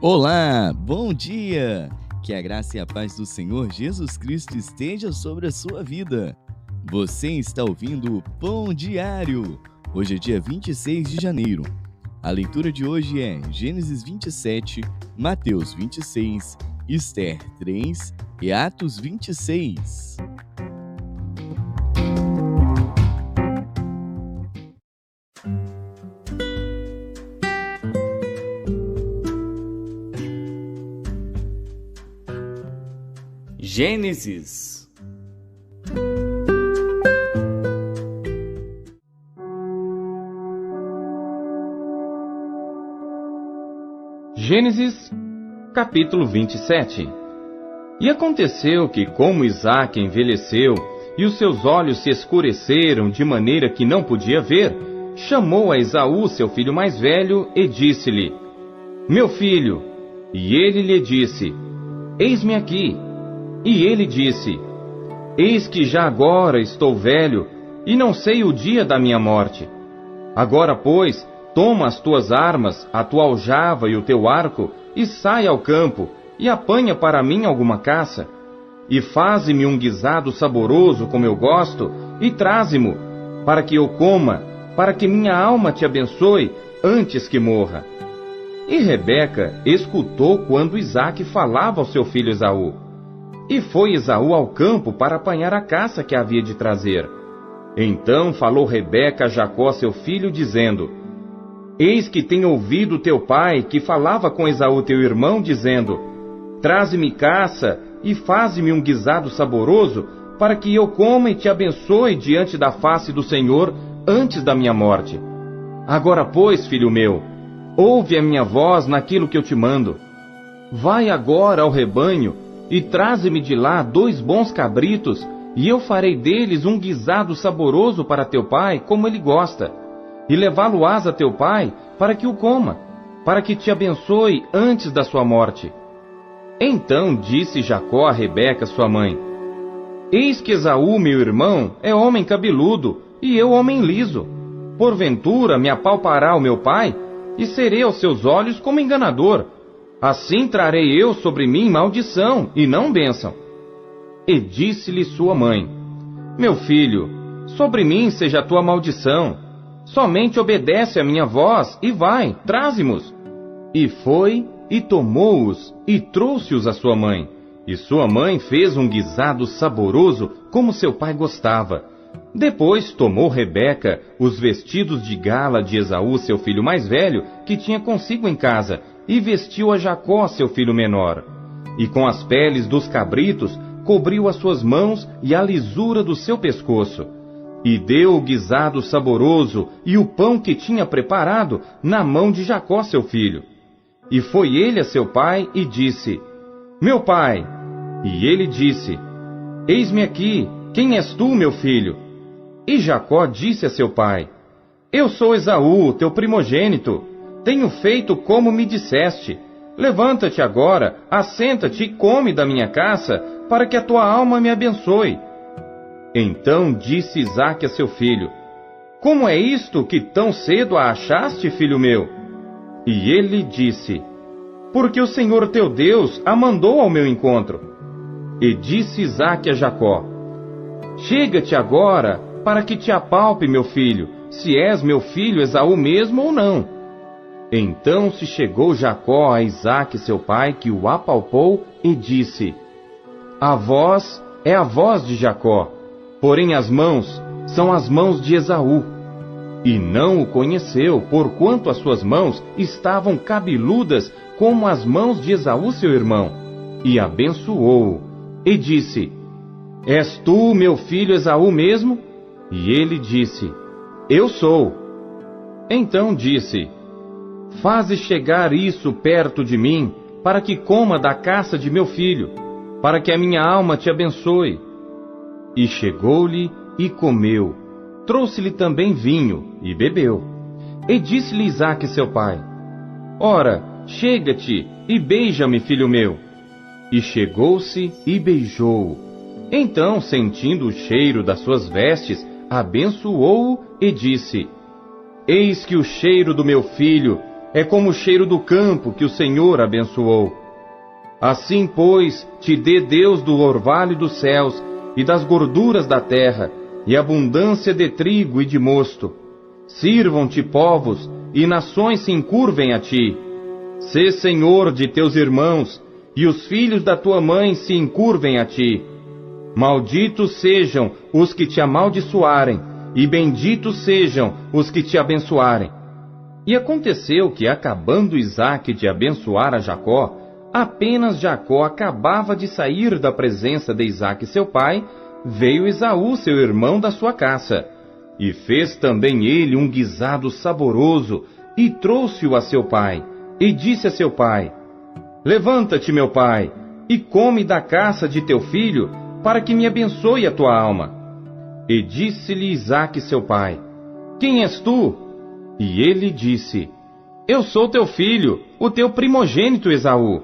Olá, bom dia! Que a graça e a paz do Senhor Jesus Cristo esteja sobre a sua vida. Você está ouvindo o Pão Diário. Hoje é dia 26 de janeiro. A leitura de hoje é Gênesis 27, Mateus 26, Ester 3 e Atos 26. Gênesis. Gênesis, capítulo 27. E aconteceu que, como Isaque envelheceu e os seus olhos se escureceram de maneira que não podia ver, chamou a Esaú, seu filho mais velho, e disse-lhe: Meu filho. E ele lhe disse: Eis-me aqui. E ele disse: Eis que já agora estou velho, e não sei o dia da minha morte. Agora, pois, toma as tuas armas, a tua aljava e o teu arco, e sai ao campo, e apanha para mim alguma caça. E faze-me um guisado saboroso como eu gosto, e traze-mo, para que eu coma, para que minha alma te abençoe, antes que morra. E Rebeca escutou quando Isaque falava ao seu filho Esaú. E foi Esaú ao campo para apanhar a caça que havia de trazer. Então falou Rebeca a Jacó seu filho, dizendo: Eis que tenho ouvido teu pai, que falava com Esaú teu irmão, dizendo: Traze-me caça e faze-me um guisado saboroso, para que eu coma e te abençoe diante da face do Senhor, antes da minha morte. Agora, pois, filho meu, ouve a minha voz naquilo que eu te mando. Vai agora ao rebanho, e traze-me de lá 2 bons cabritos, e eu farei deles um guisado saboroso para teu pai, como ele gosta. E levá-lo-ás a teu pai, para que o coma, para que te abençoe antes da sua morte. Então disse Jacó a Rebeca, sua mãe: Eis que Esaú, meu irmão, é homem cabeludo, e eu homem liso. Porventura me apalpará o meu pai, e serei aos seus olhos como enganador. Assim trarei eu sobre mim maldição, e não bênção. E disse-lhe sua mãe: Meu filho, sobre mim seja a tua maldição. Somente obedece a minha voz, e vai, traze-mos. E foi, e tomou-os, e trouxe-os à sua mãe. E sua mãe fez um guisado saboroso, como seu pai gostava. Depois tomou Rebeca os vestidos de gala de Esaú, seu filho mais velho, que tinha consigo em casa, e vestiu a Jacó, seu filho menor. E com as peles dos cabritos cobriu as suas mãos e a lisura do seu pescoço. E deu o guisado saboroso e o pão que tinha preparado na mão de Jacó, seu filho. E foi ele a seu pai e disse: Meu pai. E ele disse: Eis-me aqui, quem és tu, meu filho? E Jacó disse a seu pai: Eu sou Esaú, teu primogênito. Tenho feito como me disseste. Levanta-te agora, assenta-te e come da minha caça, para que a tua alma me abençoe. Então disse Isaque a seu filho: Como é isto que tão cedo a achaste, filho meu? E ele disse: Porque o Senhor teu Deus a mandou ao meu encontro. E disse Isaque a Jacó: Chega-te agora, para que te apalpe, meu filho, se és meu filho Esaú mesmo ou não. Então se chegou Jacó a Isaque seu pai, que o apalpou, e disse: A voz é a voz de Jacó, porém as mãos são as mãos de Esaú. E não o conheceu, porquanto as suas mãos estavam cabeludas como as mãos de Esaú seu irmão. E abençoou-o, e disse: És tu meu filho Esaú mesmo? E ele disse: Eu sou. Então disse: Faze chegar isso perto de mim, para que coma da caça de meu filho, para que a minha alma te abençoe. E chegou-lhe e comeu. Trouxe-lhe também vinho, e bebeu. E disse-lhe Isaque seu pai: Ora, chega-te e beija-me, filho meu. E chegou-se e beijou-o. Então, sentindo o cheiro das suas vestes, abençoou-o e disse: Eis que o cheiro do meu filho é como o cheiro do campo que o Senhor abençoou. Assim, pois, te dê Deus do orvalho dos céus e das gorduras da terra, e abundância de trigo e de mosto. Sirvam-te povos, e nações se encurvem a ti. Sê senhor de teus irmãos, e os filhos da tua mãe se encurvem a ti. Malditos sejam os que te amaldiçoarem, e benditos sejam os que te abençoarem. E aconteceu que, acabando Isaque de abençoar a Jacó, apenas Jacó acabava de sair da presença de Isaque seu pai, veio Esaú, seu irmão, da sua caça. E fez também ele um guisado saboroso, e trouxe-o a seu pai, e disse a seu pai: Levanta-te, meu pai, e come da caça de teu filho, para que me abençoe a tua alma. E disse-lhe Isaque seu pai: Quem és tu? E ele disse: Eu sou teu filho, o teu primogênito Esaú.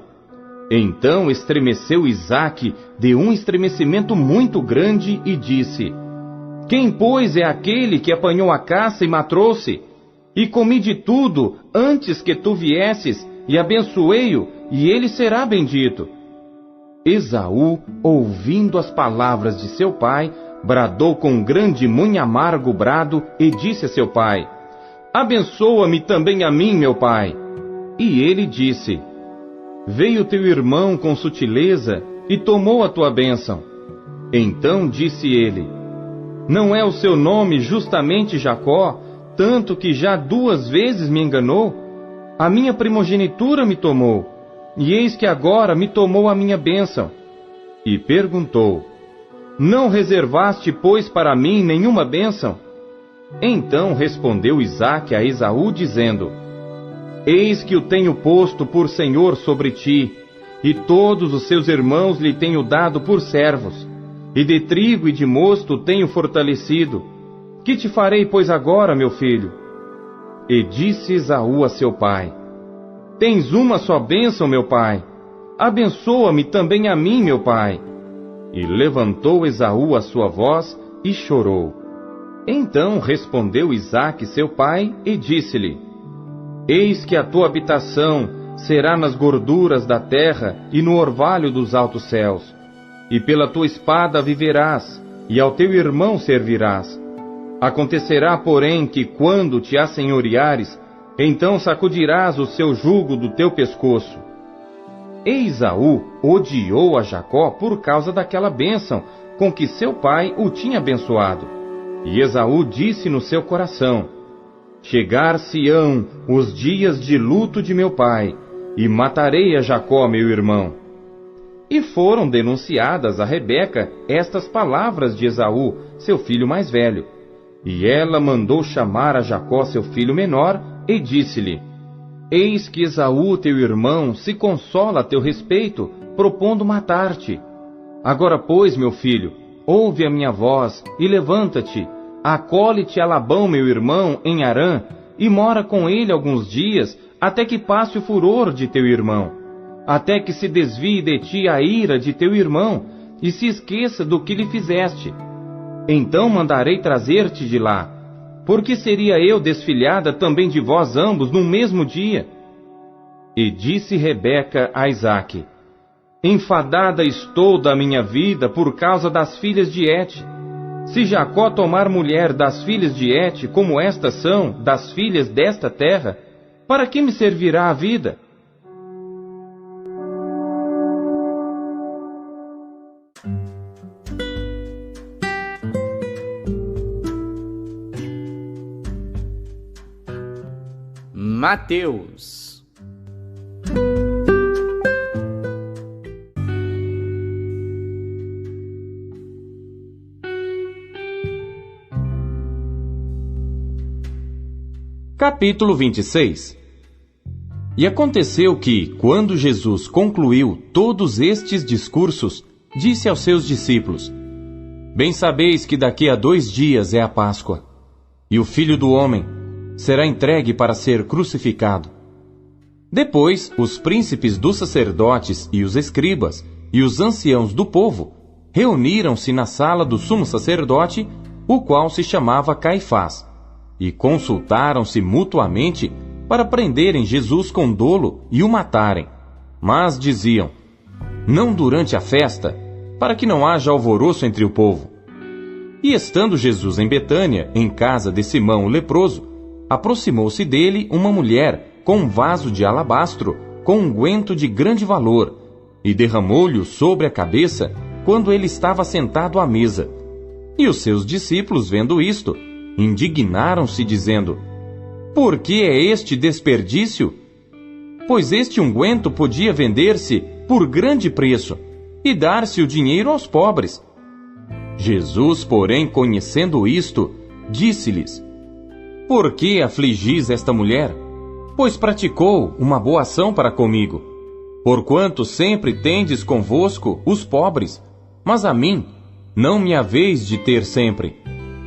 Então estremeceu Isaque de um estremecimento muito grande e disse: Quem, pois, é aquele que apanhou a caça e me trouxe? E comi de tudo antes que tu viesses, e abençoei-o, e ele será bendito. Esaú, ouvindo as palavras de seu pai, bradou com grande e muito amargo brado, e disse a seu pai: Abençoa-me também a mim, meu pai. E ele disse: Veio teu irmão com sutileza, e tomou a tua bênção. Então disse ele: Não é o seu nome justamente Jacó, tanto que já 2 vezes me enganou? A minha primogenitura me tomou, e eis que agora me tomou a minha bênção. E perguntou: Não reservaste, pois, para mim nenhuma bênção? Então respondeu Isaque a Esaú, dizendo: Eis que o tenho posto por senhor sobre ti, e todos os seus irmãos lhe tenho dado por servos, e de trigo e de mosto tenho fortalecido. Que te farei, pois, agora, meu filho? E disse Esaú a seu pai: Tens uma só bênção, meu pai. Abençoa-me também a mim, meu pai. E levantou Esaú a sua voz e chorou. Então respondeu Isaque seu pai e disse-lhe: Eis que a tua habitação será nas gorduras da terra e no orvalho dos altos céus. E pela tua espada viverás, e ao teu irmão servirás. Acontecerá, porém, que quando te assenhoreares, então sacudirás o seu jugo do teu pescoço. E Esaú odiou a Jacó por causa daquela bênção com que seu pai o tinha abençoado. E Esaú disse no seu coração: Chegar-se-ão os dias de luto de meu pai, e matarei a Jacó, meu irmão. E foram denunciadas a Rebeca estas palavras de Esaú, seu filho mais velho. E ela mandou chamar a Jacó, seu filho menor, e disse-lhe: Eis que Esaú, teu irmão, se consola a teu respeito, propondo matar-te. Agora, pois, meu filho, ouve a minha voz, e levanta-te, acole-te a Labão, meu irmão, em Harã, e mora com ele alguns dias, até que passe o furor de teu irmão, até que se desvie de ti a ira de teu irmão, e se esqueça do que lhe fizeste. Então mandarei trazer-te de lá, porque seria eu desfilhada também de vós ambos no mesmo dia. E disse Rebeca a Isaque: Enfadada estou da minha vida por causa das filhas de Et. Se Jacó tomar mulher das filhas de Et, como estas são, das filhas desta terra, para que me servirá a vida? Mateus. Capítulo 26. E aconteceu que, quando Jesus concluiu todos estes discursos, disse aos seus discípulos: Bem sabeis que daqui a 2 dias é a Páscoa, e o Filho do Homem será entregue para ser crucificado. Depois, os príncipes dos sacerdotes e os escribas e os anciãos do povo reuniram-se na sala do sumo sacerdote, o qual se chamava Caifás, e consultaram-se mutuamente para prenderem Jesus com dolo e o matarem. Mas diziam: não durante a festa, para que não haja alvoroço entre o povo. E estando Jesus em Betânia, em casa de Simão o leproso, aproximou-se dele uma mulher com um vaso de alabastro com unguento de grande valor, e derramou-lhe sobre a cabeça quando ele estava sentado à mesa. E os seus discípulos, vendo isto, indignaram-se, dizendo: por que é este desperdício? Pois este unguento podia vender-se por grande preço e dar-se o dinheiro aos pobres. Jesus, porém, conhecendo isto, disse-lhes: por que afligis esta mulher? Pois praticou uma boa ação para comigo. Porquanto sempre tendes convosco os pobres, mas a mim não me haveis de ter sempre.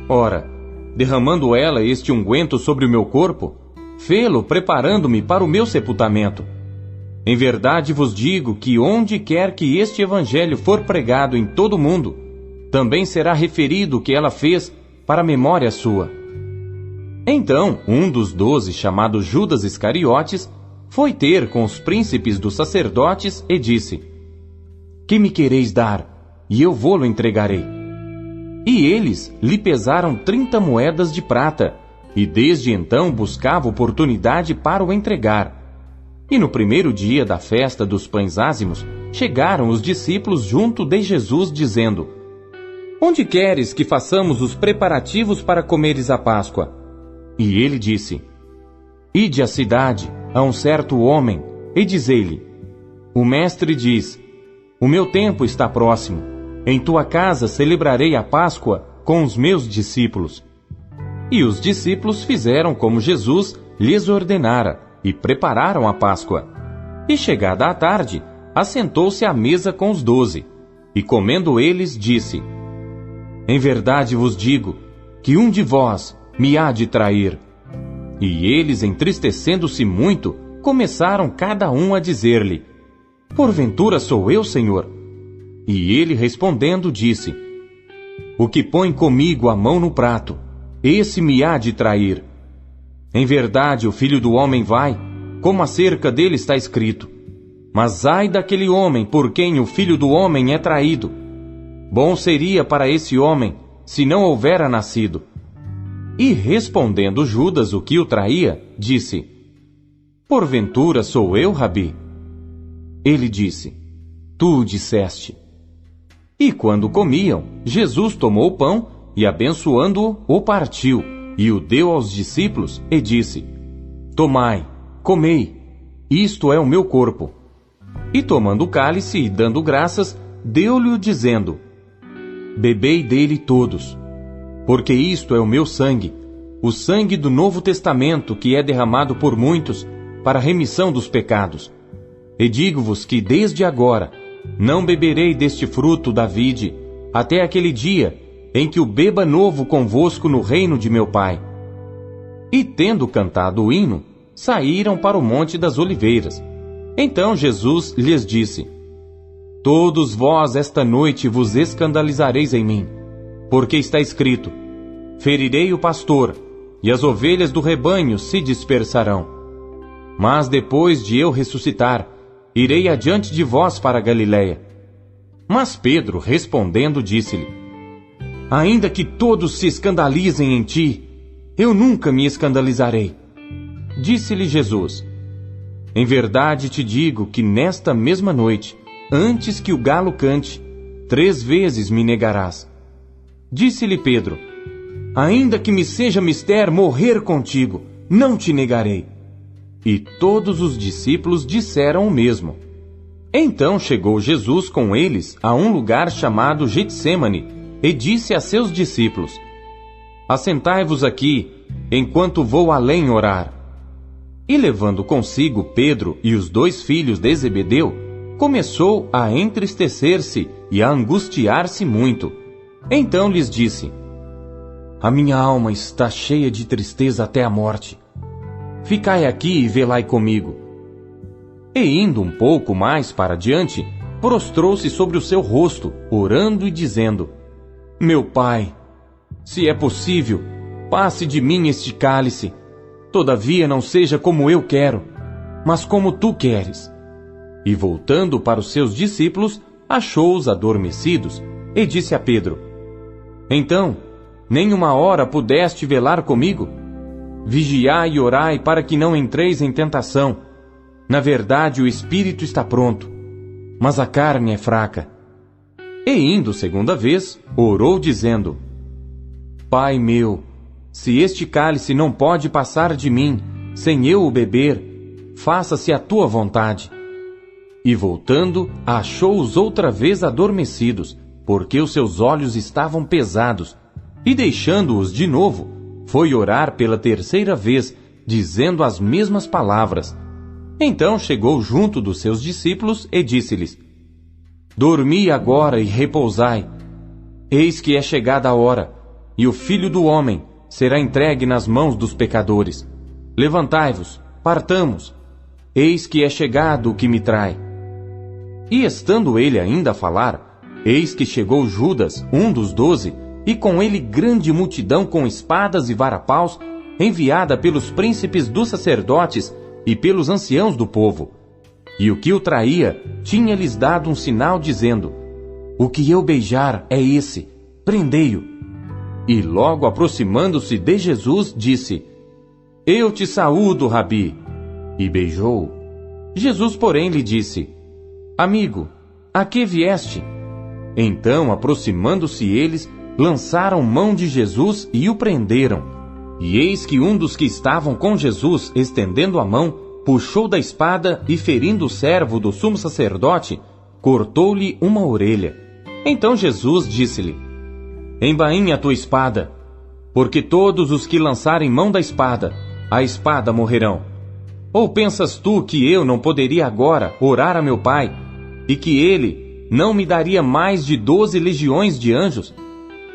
Ora, derramando ela este unguento sobre o meu corpo, fê-lo preparando-me para o meu sepultamento. Em verdade vos digo que onde quer que este evangelho for pregado em todo o mundo, também será referido o que ela fez para a memória sua. Então, um dos 12, chamado Judas Iscariotes, foi ter com os príncipes dos sacerdotes e disse: que me quereis dar, e eu vô-lo entregarei. E eles lhe pesaram 30 moedas de prata, e desde então buscava oportunidade para o entregar. E no primeiro dia da festa dos pães ázimos, chegaram os discípulos junto de Jesus, dizendo: onde queres que façamos os preparativos para comeres a Páscoa? E ele disse: ide à cidade, a um certo homem, e dizei-lhe: o mestre diz, o meu tempo está próximo, em tua casa celebrarei a Páscoa com os meus discípulos. E os discípulos fizeram como Jesus lhes ordenara, e prepararam a Páscoa. E chegada a tarde, assentou-se à mesa com os 12, e comendo eles, disse: em verdade vos digo, que um de vós me há de trair. E eles, entristecendo-se muito, começaram cada um a dizer-lhe: porventura sou eu, Senhor? E ele respondendo disse: o que põe comigo a mão no prato, esse me há de trair. Em verdade o Filho do Homem vai, como acerca dele está escrito. Mas ai daquele homem por quem o Filho do Homem é traído. Bom seria para esse homem, se não houvera nascido. E respondendo Judas, o que o traía, disse: porventura sou eu, Rabi? Ele disse: tu o disseste. E quando comiam, Jesus tomou o pão e, abençoando-o, o partiu e o deu aos discípulos e disse: tomai, comei, isto é o meu corpo. E tomando o cálice e dando graças, deu-lhe dizendo: bebei dele todos, porque isto é o meu sangue, o sangue do Novo Testamento, que é derramado por muitos para a remissão dos pecados. E digo-vos que desde agora não beberei deste fruto da vide, até aquele dia em que o beba novo convosco no reino de meu Pai. E tendo cantado o hino, saíram para o Monte das Oliveiras. Então Jesus lhes disse: todos vós esta noite vos escandalizareis em mim, porque está escrito: ferirei o pastor, e as ovelhas do rebanho se dispersarão. Mas depois de eu ressuscitar, irei adiante de vós para a Galiléia. Mas Pedro, respondendo, disse-lhe: ainda que todos se escandalizem em ti, eu nunca me escandalizarei. Disse-lhe Jesus: em verdade te digo que nesta mesma noite, antes que o galo cante, 3 vezes me negarás. Disse-lhe Pedro: ainda que me seja mister morrer contigo, não te negarei. E todos os discípulos disseram o mesmo. Então chegou Jesus com eles a um lugar chamado Getsêmani, e disse a seus discípulos: assentai-vos aqui, enquanto vou além orar. E levando consigo Pedro e os 2 filhos de Zebedeu, começou a entristecer-se e a angustiar-se muito. Então lhes disse: a minha alma está cheia de tristeza até a morte. Ficai aqui e velai comigo. E indo um pouco mais para diante, prostrou-se sobre o seu rosto, orando e dizendo: meu Pai, se é possível, passe de mim este cálice. Todavia não seja como eu quero, mas como tu queres. E voltando para os seus discípulos, achou-os adormecidos, e disse a Pedro: Então, nem uma hora pudeste velar comigo? Vigiai e orai para que não entreis em tentação. Na verdade, o espírito está pronto, mas a carne é fraca. E indo segunda vez, orou dizendo: Pai meu, se este cálice não pode passar de mim, sem eu o beber, faça-se a tua vontade. E voltando, achou-os outra vez adormecidos, porque os seus olhos estavam pesados, e deixando-os de novo, foi orar pela terceira vez, dizendo as mesmas palavras. Então chegou junto dos seus discípulos e disse-lhes: Dormi agora e repousai. Eis que é chegada a hora, e o Filho do Homem será entregue nas mãos dos pecadores. Levantai-vos, partamos. Eis que é chegado o que me trai. E estando ele ainda a falar, eis que chegou Judas, um dos 12, e com ele grande multidão com espadas e varapaus, enviada pelos príncipes dos sacerdotes e pelos anciãos do povo. E o que o traía tinha-lhes dado um sinal, dizendo: O que eu beijar é esse, prendei-o. E logo aproximando-se de Jesus, disse: Eu te saúdo, Rabi. E beijou-o. Jesus, porém, lhe disse: Amigo, a que vieste? Então, aproximando-se eles, lançaram mão de Jesus e o prenderam. E eis que um dos que estavam com Jesus, estendendo a mão, puxou da espada e, ferindo o servo do sumo sacerdote, cortou-lhe uma orelha. Então Jesus disse-lhe: Embainha a tua espada, porque todos os que lançarem mão da espada, a espada morrerão. Ou pensas tu que eu não poderia agora orar a meu Pai, e que ele não me daria mais de 12 legiões de anjos?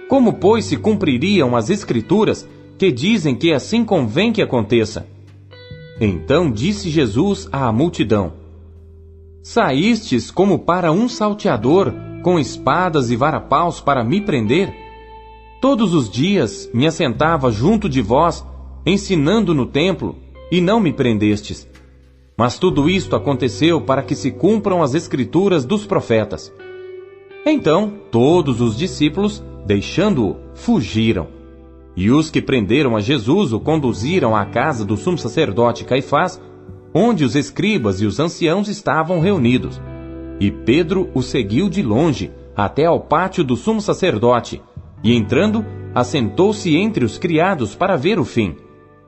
Como, pois, se cumpririam as Escrituras, que dizem que assim convém que aconteça? Então disse Jesus à multidão: Saístes como para um salteador, com espadas e varapaus para me prender? Todos os dias me assentava junto de vós, ensinando no templo, e não me prendestes. Mas tudo isto aconteceu para que se cumpram as Escrituras dos profetas. Então todos os discípulos, deixando-o, fugiram. E os que prenderam a Jesus o conduziram à casa do sumo sacerdote Caifás, onde os escribas e os anciãos estavam reunidos. E Pedro o seguiu de longe, até ao pátio do sumo sacerdote, e entrando, assentou-se entre os criados para ver o fim.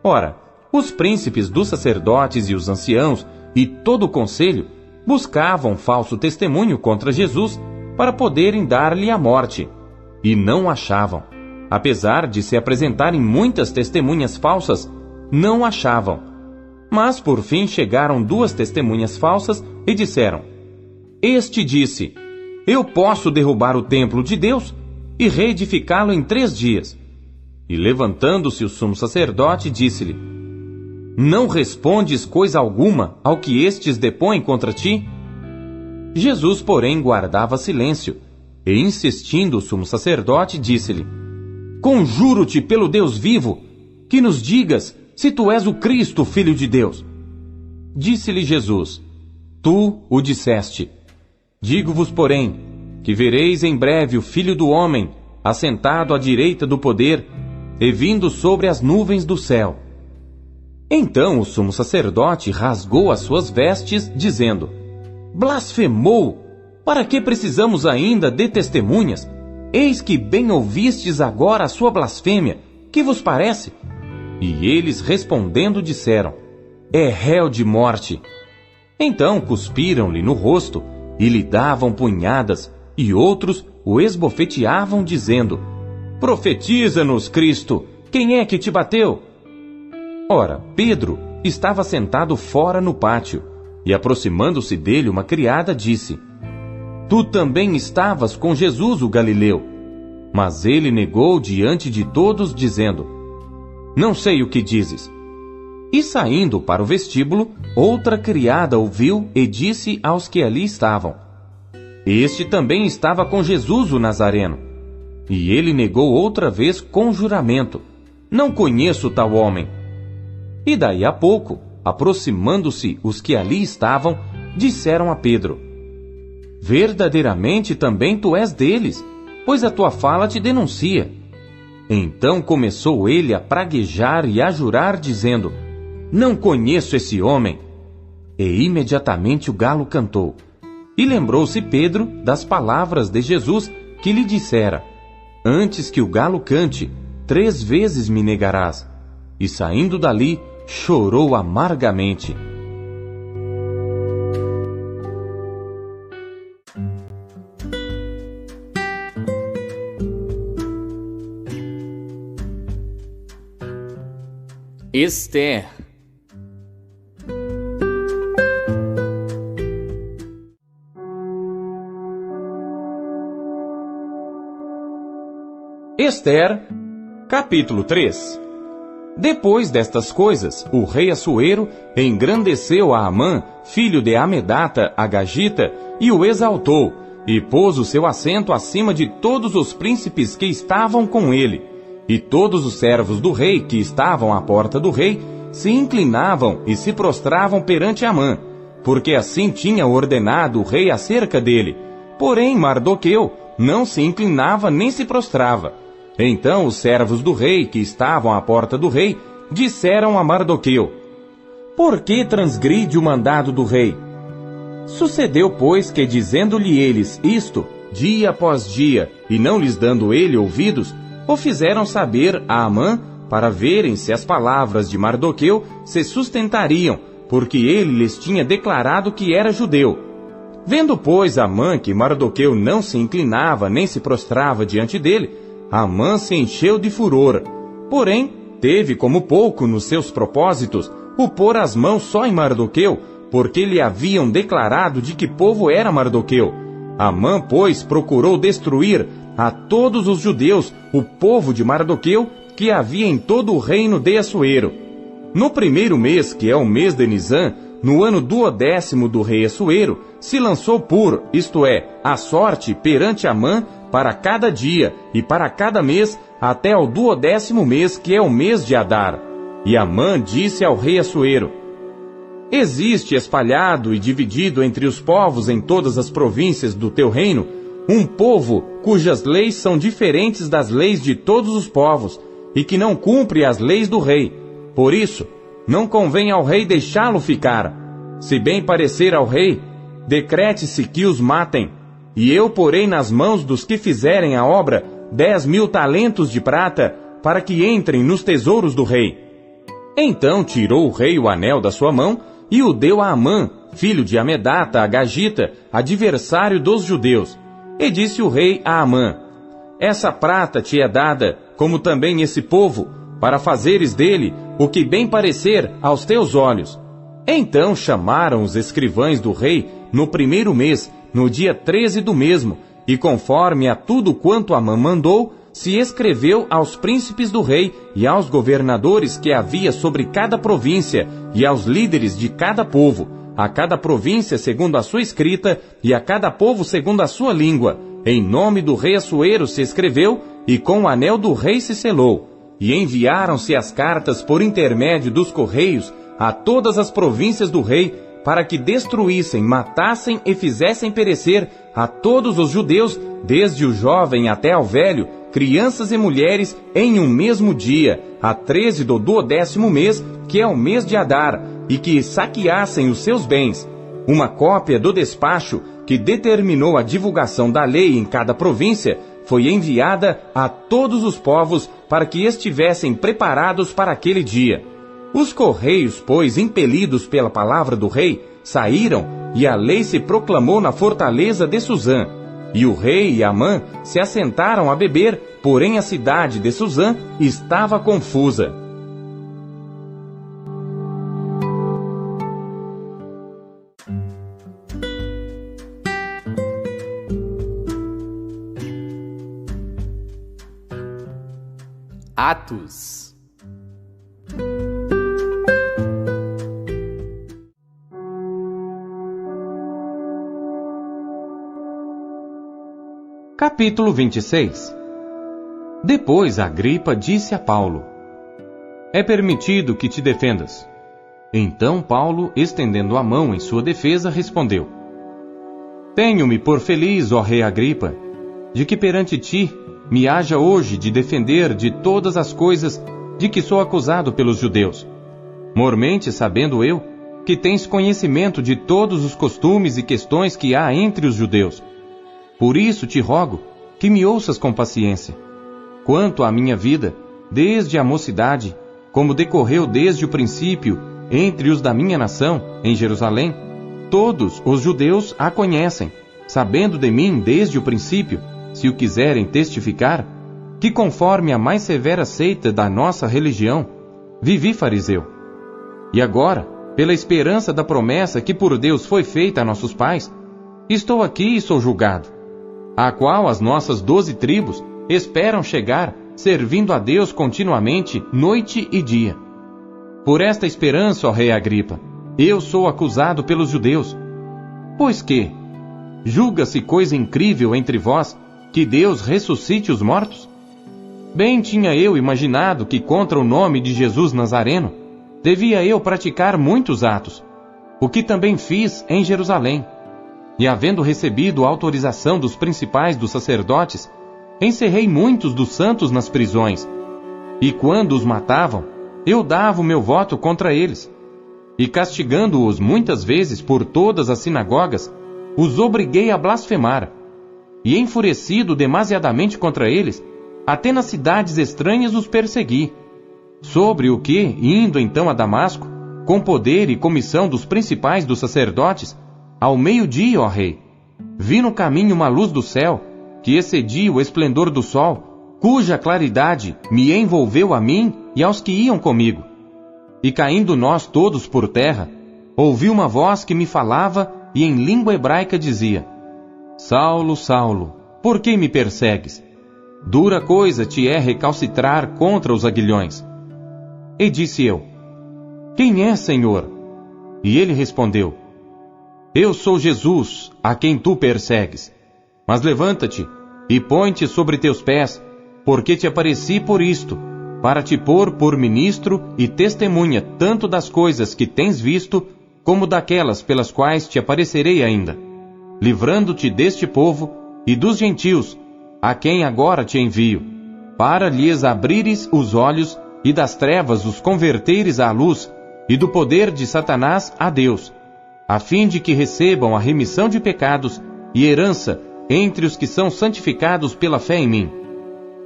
Ora, os príncipes dos sacerdotes e os anciãos, e todo o conselho, buscavam falso testemunho contra Jesus, para poderem dar-lhe a morte, e não achavam. Apesar de se apresentarem muitas testemunhas falsas, não achavam. Mas por fim chegaram 2 testemunhas falsas e disseram: Este disse: Eu posso derrubar o templo de Deus e reedificá-lo em 3 dias. E levantando-se o sumo sacerdote, disse-lhe: Não respondes coisa alguma ao que estes depõem contra ti? Jesus, porém, guardava silêncio, e insistindo o sumo sacerdote, disse-lhe: Conjuro-te pelo Deus vivo, que nos digas se tu és o Cristo, Filho de Deus. Disse-lhe Jesus: Tu o disseste. Digo-vos, porém, que vereis em breve o Filho do Homem, assentado à direita do poder, e vindo sobre as nuvens do céu. Então o sumo sacerdote rasgou as suas vestes, dizendo: Blasfemou! Para que precisamos ainda de testemunhas? Eis que bem ouvistes agora a sua blasfêmia. Que vos parece? E eles respondendo disseram: É réu de morte. Então cuspiram-lhe no rosto e lhe davam punhadas, e outros o esbofeteavam, dizendo: Profetiza-nos, Cristo, quem é que te bateu? Ora, Pedro estava sentado fora no pátio, e aproximando-se dele uma criada disse: Tu também estavas com Jesus o Galileu. Mas ele negou diante de todos, dizendo: Não sei o que dizes. E saindo para o vestíbulo, outra criada ouviu e disse aos que ali estavam: Este também estava com Jesus o Nazareno. E ele negou outra vez com juramento: Não conheço tal homem. E daí a pouco, aproximando-se os que ali estavam, disseram a Pedro: verdadeiramente também tu és deles, pois a tua fala te denuncia. Então começou ele a praguejar e a jurar, dizendo: não conheço esse homem. E imediatamente o galo cantou. E lembrou-se Pedro das palavras de Jesus que lhe dissera: antes que o galo cante, 3 vezes me negarás. E saindo dali, chorou amargamente. Esther. Esther, capítulo 3. Depois destas coisas, o rei Assuero engrandeceu a Amã, filho de Amedata, Agagita, e o exaltou, e pôs o seu assento acima de todos os príncipes que estavam com ele. E todos os servos do rei que estavam à porta do rei se inclinavam e se prostravam perante Amã, porque assim tinha ordenado o rei acerca dele. Porém Mardoqueu não se inclinava nem se prostrava. Então os servos do rei que estavam à porta do rei disseram a Mardoqueu: por que transgride o mandado do rei? Sucedeu, pois, que dizendo-lhe eles isto, dia após dia, e não lhes dando ele ouvidos, o fizeram saber a Amã, para verem se as palavras de Mardoqueu se sustentariam, porque ele lhes tinha declarado que era judeu. Vendo, pois, Amã que Mardoqueu não se inclinava nem se prostrava diante dele, Amã se encheu de furor. Porém, teve como pouco nos seus propósitos o pôr as mãos só em Mardoqueu, porque lhe haviam declarado de que povo era Mardoqueu. Amã, pois, procurou destruir a todos os judeus, o povo de Mardoqueu, que havia em todo o reino de Assuero. No primeiro mês, que é o mês de Nisã, no ano 12º do rei Assuero, se lançou por, isto é, a sorte perante Amã, para cada dia e para cada mês, até ao 12º mês, que é o mês de Adar. E Amã disse ao rei Assuero: existe espalhado e dividido entre os povos em todas as províncias do teu reino, um povo cujas leis são diferentes das leis de todos os povos, e que não cumpre as leis do rei. Por isso, não convém ao rei deixá-lo ficar. Se bem parecer ao rei, decrete-se que os matem, e eu porei nas mãos dos que fizerem a obra 10.000 talentos de prata, para que entrem nos tesouros do rei. Então tirou o rei o anel da sua mão, e o deu a Amã, filho de Amedata, Agagita, adversário dos judeus. E disse o rei a Amã: essa prata te é dada, como também esse povo, para fazeres dele o que bem parecer aos teus olhos. Então chamaram os escrivães do rei no primeiro mês, no dia 13 do mesmo, e conforme a tudo quanto Amã mandou, se escreveu aos príncipes do rei e aos governadores que havia sobre cada província e aos líderes de cada povo, a cada província segundo a sua escrita e a cada povo segundo a sua língua. Em nome do rei Assuero se escreveu, e com o anel do rei se selou. E enviaram-se as cartas por intermédio dos correios a todas as províncias do rei, para que destruíssem, matassem e fizessem perecer a todos os judeus, desde o jovem até ao velho, crianças e mulheres, em um mesmo dia, a 13 do 12º mês, que é o mês de Adar, e que saqueassem os seus bens. Uma cópia do despacho que determinou a divulgação da lei em cada província foi enviada a todos os povos para que estivessem preparados para aquele dia. Os correios, pois, impelidos pela palavra do rei, saíram, e a lei se proclamou na fortaleza de Suzã. E o rei e Amã se assentaram a beber, porém a cidade de Suzã estava confusa. Atos. Capítulo 26. Depois Agripa disse a Paulo: é permitido que te defendas. Então Paulo, estendendo a mão em sua defesa, respondeu: Tenho-me por feliz, ó rei Agripa, de que perante ti me haja hoje de defender de todas as coisas de que sou acusado pelos judeus, mormente sabendo eu que tens conhecimento de todos os costumes e questões que há entre os judeus. Por isso te rogo que me ouças com paciência. Quanto à minha vida, desde a mocidade, como decorreu desde o princípio entre os da minha nação, em Jerusalém, todos os judeus a conhecem, sabendo de mim desde o princípio, se o quiserem testificar, que conforme a mais severa seita da nossa religião, vivi fariseu. E agora, pela esperança da promessa que por Deus foi feita a nossos pais, estou aqui e sou julgado, a qual as nossas 12 tribos esperam chegar, servindo a Deus continuamente, noite e dia. Por esta esperança, ó rei Agripa, eu sou acusado pelos judeus. Pois que, julga-se coisa incrível entre vós, que Deus ressuscite os mortos? Bem tinha eu imaginado que contra o nome de Jesus Nazareno, devia eu praticar muitos atos, o que também fiz em Jerusalém. E havendo recebido a autorização dos principais dos sacerdotes, encerrei muitos dos santos nas prisões, e quando os matavam, eu dava o meu voto contra eles, e castigando-os muitas vezes por todas as sinagogas, os obriguei a blasfemar, e enfurecido demasiadamente contra eles, até nas cidades estranhas os persegui, sobre o que, indo então a Damasco, com poder e comissão dos principais dos sacerdotes, ao meio-dia, ó rei, vi no caminho uma luz do céu, que excedia o esplendor do sol, cuja claridade me envolveu a mim e aos que iam comigo. E caindo nós todos por terra, ouvi uma voz que me falava e em língua hebraica dizia: Saulo, Saulo, por que me persegues? Dura coisa te é recalcitrar contra os aguilhões. E disse eu: Quem é, Senhor? E ele respondeu: Eu sou Jesus, a quem tu persegues. Mas levanta-te e põe-te sobre teus pés, porque te apareci por isto, para te pôr por ministro e testemunha tanto das coisas que tens visto, como daquelas pelas quais te aparecerei ainda, livrando-te deste povo e dos gentios, a quem agora te envio, para lhes abrires os olhos e das trevas os converteres à luz, e do poder de Satanás a Deus, a fim de que recebam a remissão de pecados e herança entre os que são santificados pela fé em mim.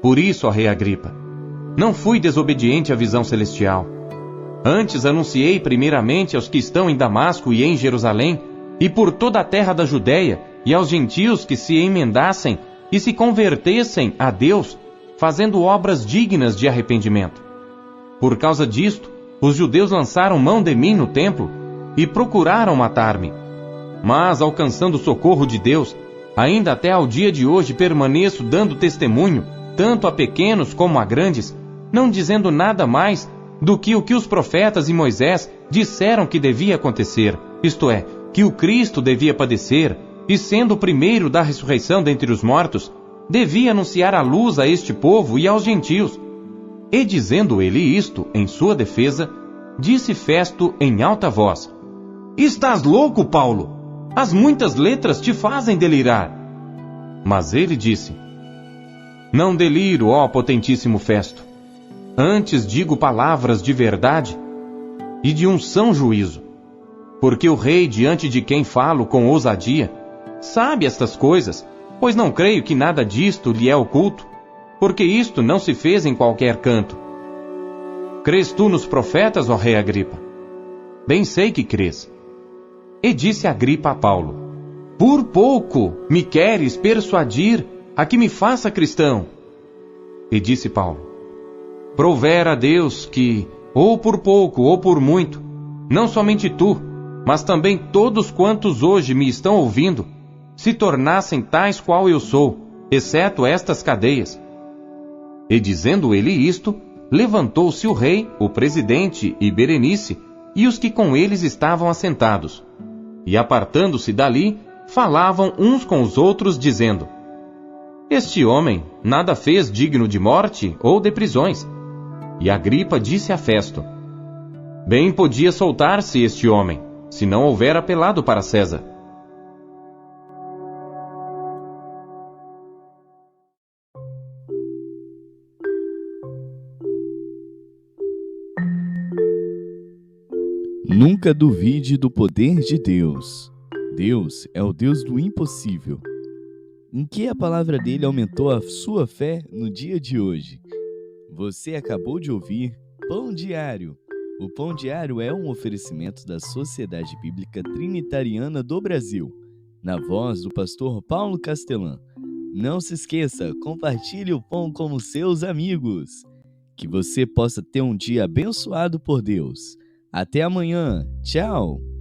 Por isso, ó rei Agripa, não fui desobediente à visão celestial. Antes anunciei primeiramente aos que estão em Damasco e em Jerusalém, e por toda a terra da Judéia, e aos gentios que se emendassem e se convertessem a Deus, fazendo obras dignas de arrependimento. Por causa disto, os judeus lançaram mão de mim no templo e procuraram matar-me. Mas, alcançando o socorro de Deus, ainda até ao dia de hoje permaneço dando testemunho, tanto a pequenos como a grandes, não dizendo nada mais do que o que os profetas e Moisés disseram que devia acontecer, isto é, que o Cristo devia padecer, e sendo o primeiro da ressurreição dentre os mortos, devia anunciar a luz a este povo e aos gentios. E dizendo ele isto em sua defesa, disse Festo em alta voz: Estás louco, Paulo? As muitas letras te fazem delirar. Mas ele disse: Não deliro, ó potentíssimo Festo. Antes digo palavras de verdade e de um são juízo. Porque o rei diante de quem falo com ousadia sabe estas coisas, pois não creio que nada disto lhe é oculto, porque isto não se fez em qualquer canto. Crês tu nos profetas, ó rei Agripa? Bem sei que crês. E disse Agripa a Paulo: Por pouco me queres persuadir a que me faça cristão. E disse Paulo: Provera a Deus que, ou por pouco ou por muito, não somente tu, mas também todos quantos hoje me estão ouvindo, se tornassem tais qual eu sou, exceto estas cadeias. E dizendo ele isto, levantou-se o rei, o presidente e Berenice, e os que com eles estavam assentados. E apartando-se dali, falavam uns com os outros, dizendo: Este homem nada fez digno de morte ou de prisões. E Agripa disse a Festo: Bem podia soltar-se este homem, se não houver apelado para César. Nunca duvide do poder de Deus. Deus é o Deus do impossível. Em que a palavra dele aumentou a sua fé no dia de hoje? Você acabou de ouvir Pão Diário. O Pão Diário é um oferecimento da Sociedade Bíblica Trinitariana do Brasil, na voz do pastor Paulo Castelã. Não se esqueça, compartilhe o pão com seus amigos. Que você possa ter um dia abençoado por Deus. Até amanhã. Tchau!